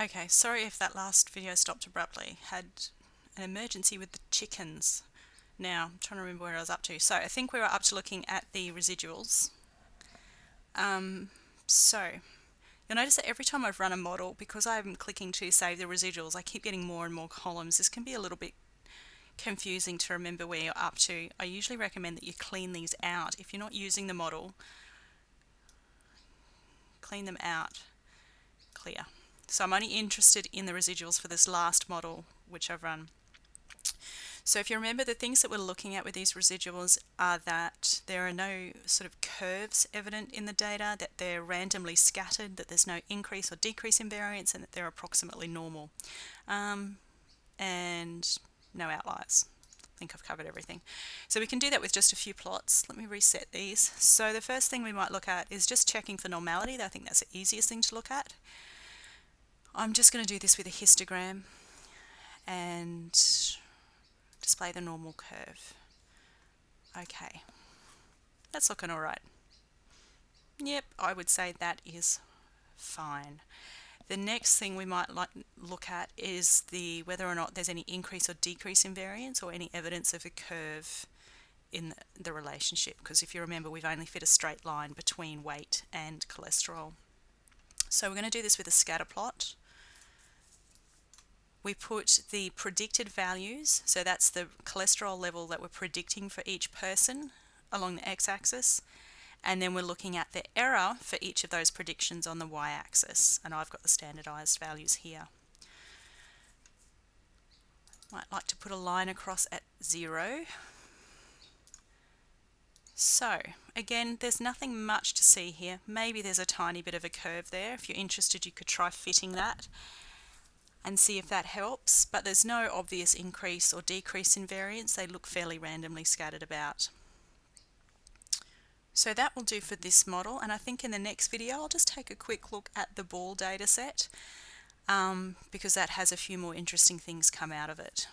Okay, sorry if that last video stopped abruptly. Had an emergency with the chickens. Now, I'm trying to remember where I was up to. So I think we were up to looking at the residuals. So you'll notice that every time I've run a model, because I'm clicking to save the residuals, I keep getting more and more columns. This can be a little bit confusing to remember where you're up to. I usually recommend that you clean these out. If you're not using the model, clean them out, clear. So I'm only interested in the residuals for this last model which I've run. So if you remember, the things that we're looking at with these residuals are that there are no sort of curves evident in the data, that they're randomly scattered, that there's no increase or decrease in variance, and that they're approximately normal. And no outliers. I think I've covered everything. So we can do that with just a few plots. Let me reset these. So the first thing we might look at is just checking for normality. I think that's the easiest thing to look at. I'm just going to do this with a histogram and display the normal curve. Okay, that's looking all right. Yep, I would say that is fine. The next thing we might look at is whether or not there's any increase or decrease in variance or any evidence of a curve in the relationship, because if you remember, we've only fit a straight line between weight and cholesterol. So we're going to do this with a scatter plot. We put the predicted values, so that's the cholesterol level that we're predicting for each person along the x-axis, and then we're looking at the error for each of those predictions on the y-axis, and I've got the standardized values here. Might like to put a line across at 0. So again, there's nothing much to see here. Maybe there's a tiny bit of a curve there. If you're interested, you could try fitting that and see if that helps, but there's no obvious increase or decrease in variance. They look fairly randomly scattered about. So that will do for this model, and I think in the next video I'll just take a quick look at the ball data set because that has a few more interesting things come out of it.